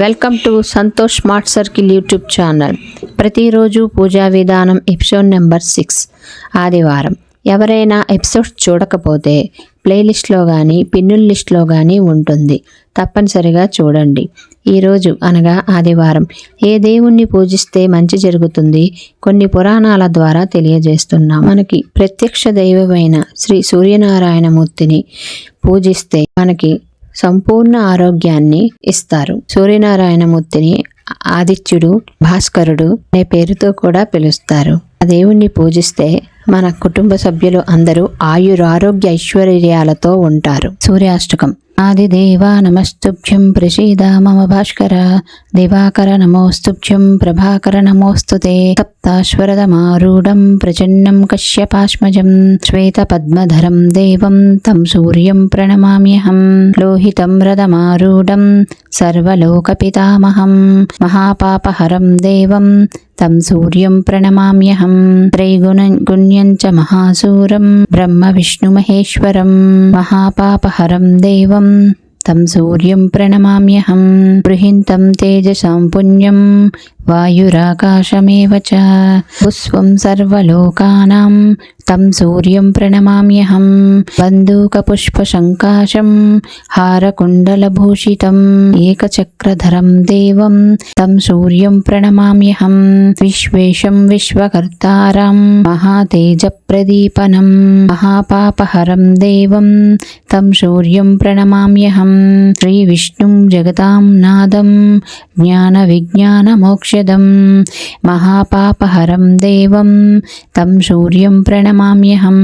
Welcome to Santosh smart circle YouTube channel. ప్రతిరోజు పూజా విధానం episode number 6 ఆదివారం. ఎవరైనా ఎపిసోడ్స్ చూడకపోతే ప్లేలిస్ట్లో కానీ పిన్నుల లిస్ట్లో కానీ ఉంటుంది, తప్పనిసరిగా చూడండి. ఈరోజు అనగా ఆదివారం ఏ దేవుణ్ణి పూజిస్తే మంచి జరుగుతుంది కొన్ని పురాణాల ద్వారా తెలియజేస్తున్నాం. మనకి ప్రత్యక్ష దైవమైన శ్రీ సూర్యనారాయణమూర్తిని పూజిస్తే మనకి సంపూర్ణ ఆరోగ్యాన్ని ఇస్తారు. సూర్యనారాయణమూర్తిని ఆదిత్యుడు, భాస్కరుడు అనే పేరుతో కూడా పిలుస్తారు. ఆ దేవుణ్ణి పూజిస్తే మన కుటుంబ సభ్యులు అందరూ ఆయురారోగ్య ఐశ్వర్యాలతో ఉంటారు. సూర్యాష్టకం. ఆదిదేవా నమస్తుభ్యం ప్రసీద మమ భాస్కర, దివాకర నమోస్తుభ్యం ప్రభాకర నమోస్తుతే. సప్తాశ్వరదమారూఢం ప్రచన్నం కశ్యపాశ్మజం శ్వేతపద్మధరం దేవం తం సూర్యం ప్రణమామ్యహం. లోహితం రథమారూఢం సర్వలోకపితామహం మహాపాపహరం దేవం తం సూర్యం ప్రణమామ్యహం. త్రైగుణ్యం చ మహాసూరం బ్రహ్మ విష్ణు మహేశ్వరం మహాపాపహరం దేవం తం సూర్యం ప్రణమామ్యహం. బృహింతం తేజసాం పుణ్యం వాయురాకాశమేవ చ పుష్పం సర్వలోకానాం తం సూర్యం ప్రణమామ్యహం. బంధూకపుష్పశంకాశం హారకుండలభూషితం ఏకచక్రధరం దేవం తం సూర్యం ప్రణమామ్యహం. విశ్వేశం విశ్వకర్తారం మహాతేజప్రదీపనం మహాపాపహరం దేవం తం సూర్యం ప్రణమామ్యహం. శ్రీవిష్ణుం జగతాం నాదం జ్ఞాన విజ్ఞాన మోక్షదం మహాపాపహరం దేవం తం సూర్యం ప్రణమామ్యహం.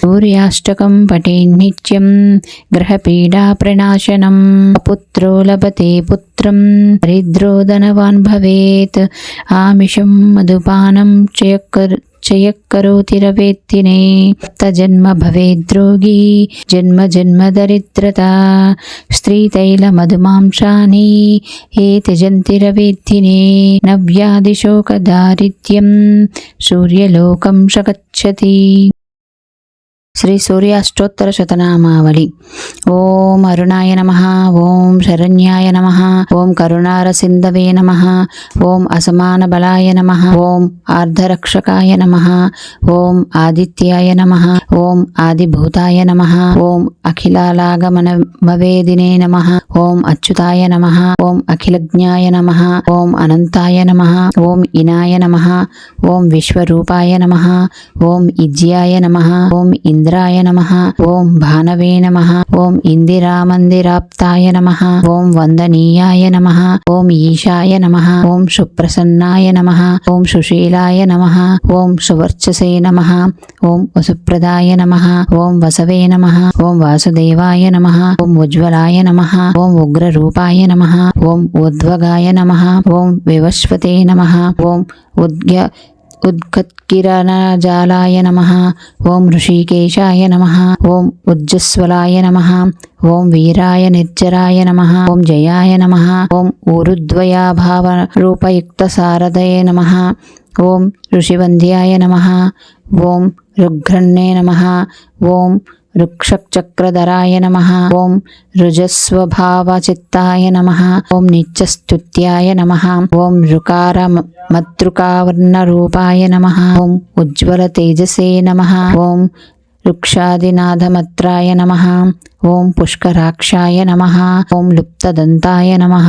సూర్యాష్టకం పఠే నిత్యం గ్రహపీడా ప్రణాశనం. పుత్రో లభతే పుత్రం దరిద్రో ధనవాన్ భవేత్. ఆమిషం మధుపానం చయక్కరోతిరవేత్తినే. సప్తజన్మ భవేద్రోగి జన్మ జన్మ దరిద్రత. స్త్రీతైల మధుమాంసాని ఏ త్యజంతిరవేత్తినే. నవ్యాదిశోక దారిద్ర్యం సూర్యలోకం సగచ్చతి. శ్రీ సూర్యాష్టోత్తర శతనామావళి. ఓం అరుణాయ నమః, ఓం శరణ్యాయ నమః, ఓం కరుణారసింధవే నమః, ఓం అసమాన బలాయ నమః, ఓం ఆర్ధరక్షకాయ నమః, ఓం ఆదిత్యాయ నమః, ఓం ఆదిభూతాయ నమః, ఓం అఖిలాలాగమనమవేదినే నమః, ఓం అచ్యుతాయ నమః, ఓం అఖిలజ్ఞాయ నమః, ఓం అనంతాయ నమః, ఓం ఇనాయ నమః, ఓం విశ్వరూపాయ నమః, ఓం ఇజ్యాయ నమః, ఓం ఇంద్రాయ నమః, ఓం భానవే నమః, ఓం ఇందిరామందిరాప్తాయ నమః, ఓం వందనీయాయ నమః, ఓం ఈశాయ నమః, ఓం సుప్రసన్నాయ నమః, ఓం సుశీలాయ నమః, ఓం సువర్చసే నమః, ఓం వసుప్రదాయ నమః, ఓం వసవే నమః, ఓం వాసుదేవాయ నమః, ఓం ఉజ్వలాయ నమః, ఓం ఉగ్రరూపాయ నమః, ఓం ఉద్వగాయ నమః, ఓం వివస్వతే నమః, ఓం ఉద్గత్కిరణజాలాయ నమః, ఓం ఋషికేశాయ నమః, ఓం ఉజ్జస్వలాయ నమః, ఓం వీరాయ నిర్జరాయ నమః, ఓం జయాయ నమః, ఓం ఊరుద్వయాభావ రూపయుక్తసారదయే నమః, ఓం ఋషివంద్యాయ నమః, ఓం రుఘ్రన్నే నమః, ఓం రుక్షచక్రధరాయ నమః, ఓం రుజస్వభావచిత్తాయ నమః, ఓం నిత్యస్తుత్యాయ నమః, ఓం రుకారమతృకావర్ణరూపాయ నమః, ఓం ఉజ్వల తేజసే నమః, ఓం రుక్షాదినాథమత్రాయ నమః, ఓం పుష్కరాక్షాయ నమః, ఓం లుప్తదంతాయ నమః,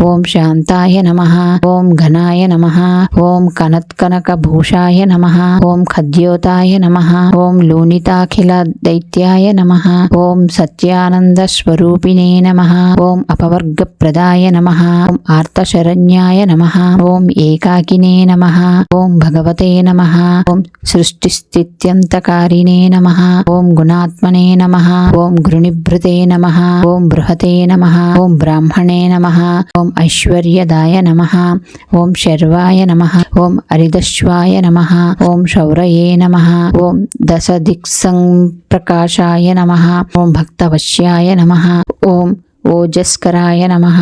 ఓం శాంతాయ నమః, ఓం ఘనాయ నమః, ఓం కనత్కనకభూషాయ నమః, ఓం ఖద్యోతాయ నమః, ఓం లూనితాఖిల దైత్యాయ నమః, ఓం సత్యానందస్వరూపిణే నమః, ఓం అపవర్గప్రదాయ నమః, ఓం ఆర్తశరణ్యాయ నమః, ఓం ఏకాకినే నమః, ఓం భగవతే నమః, ఓం సృష్టిస్థిత్యంతకారిణే నమః, ఓం గుణాత్మనే నమః, ఓం గృణిభృతే నమః, ఓం బృహతే నమః, ఓం బ్రాహ్మణే నమః, ఓం ఐశ్వర్యదాయ నమః, ఓం శర్వాయ నమః, ఓం అరిదశ్వాయ నమః, ఓం శౌరయే నమః, ఓం దశదిక్సంప్రకాశాయ నమః, ఓం భక్తవశ్యాయ నమః, ఓం ఓజస్కరాయ నమః,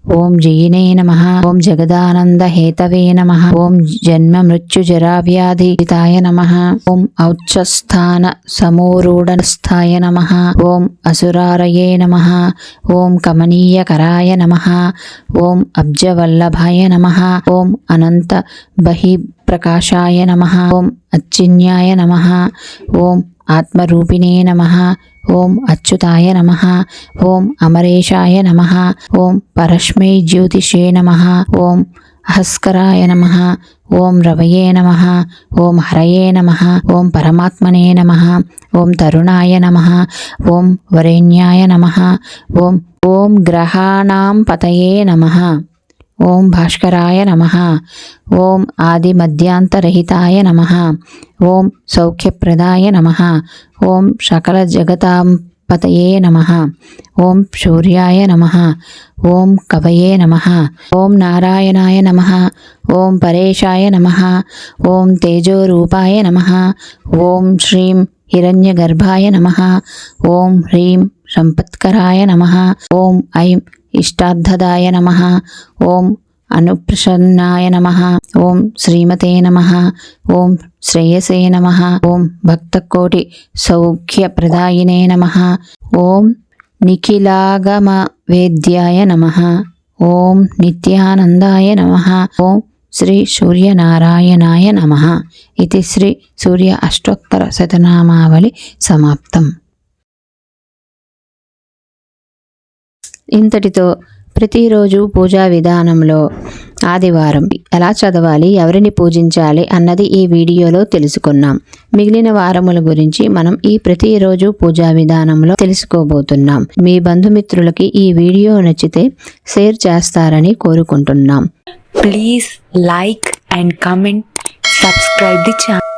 ఓం జయినే నమః. ఓం జగదానంద హేతవే నమః. ఓం జన్మ మృత్యు జరా వ్యాధి హితాయ నమః. ఓం ఔచ్ఛస్థాన సమూరూఢస్థాయ నమః. ఓం అసురారయే నమః. ఓం కమనీయకరాయ నమః. ఓం అబ్జవల్లభాయ నమః. ఓం అనంత బహిప్రకాశాయ నమః. ఓం అచ్చిన్యాయ నమః. ఓం ఆత్మరూపిణే నమః. ఓం అచ్యుతాయ నమః. ఓం అమరేశాయ నమః. ఓం పరస్మై జ్యోతిషే నమః. ఓం అహస్కరాయ నమః. ఓం రవయే నమః. ఓం హరయే నమః. ఓం పరమాత్మనే నమః. ఓం తరుణాయ నమః. ఓం వరేణ్యాయ నమః. ఓం గ్రహాణాం పతయే నమః. ఓం భాస్కరాయ నమః. ఓం ఆది మధ్యాంతరహితాయ నమః. ఓం సౌఖ్యప్రదాయ నమః. ఓం సకల జగతాం పతయే నమః. ఓం సూర్యాయ నమః. ఓం కవయే నమః. ఓం నారాయణాయ నమః. ఓం పరేశాయ నమః. ఓం తేజోరూపాయ నమః. ఓం శ్రీం హిరణ్యగర్భాయ నమః. ఓం హ్రీం సంపత్కరాయ నమః. ఓం ఐం ఇష్టార్థదాయ నమః. ఓం అనుప్రసన్నాయ నమః. ఓం శ్రీమతే నమః. ఓం శ్రేయసే నమః. ఓం భక్తకోటి సౌఖ్యప్రదాయినే నమః. ఓం నిఖిలాగమ వేద్యాయ నమః. ఓం నిత్యానందాయ నమః. ఓం శ్రీ సూర్యనారాయణాయ నమః. ఇది శ్రీ సూర్య అష్టోత్తర శతనామావళి సమాప్తం. ఇంతటితో ప్రతిరోజు పూజా విధానంలో ఆదివారం ఎలా చదవాలి, ఎవరిని పూజించాలి అన్నది ఈ వీడియోలో తెలుసుకున్నాం. మిగిలిన వారముల గురించి మనం ఈ ప్రతిరోజు పూజా విధానంలో తెలుసుకోబోతున్నాం. మీ బంధుమిత్రులకి ఈ వీడియో నచ్చితే షేర్ చేస్తారని కోరుకుంటున్నాం. Please like and comment, subscribe the channel.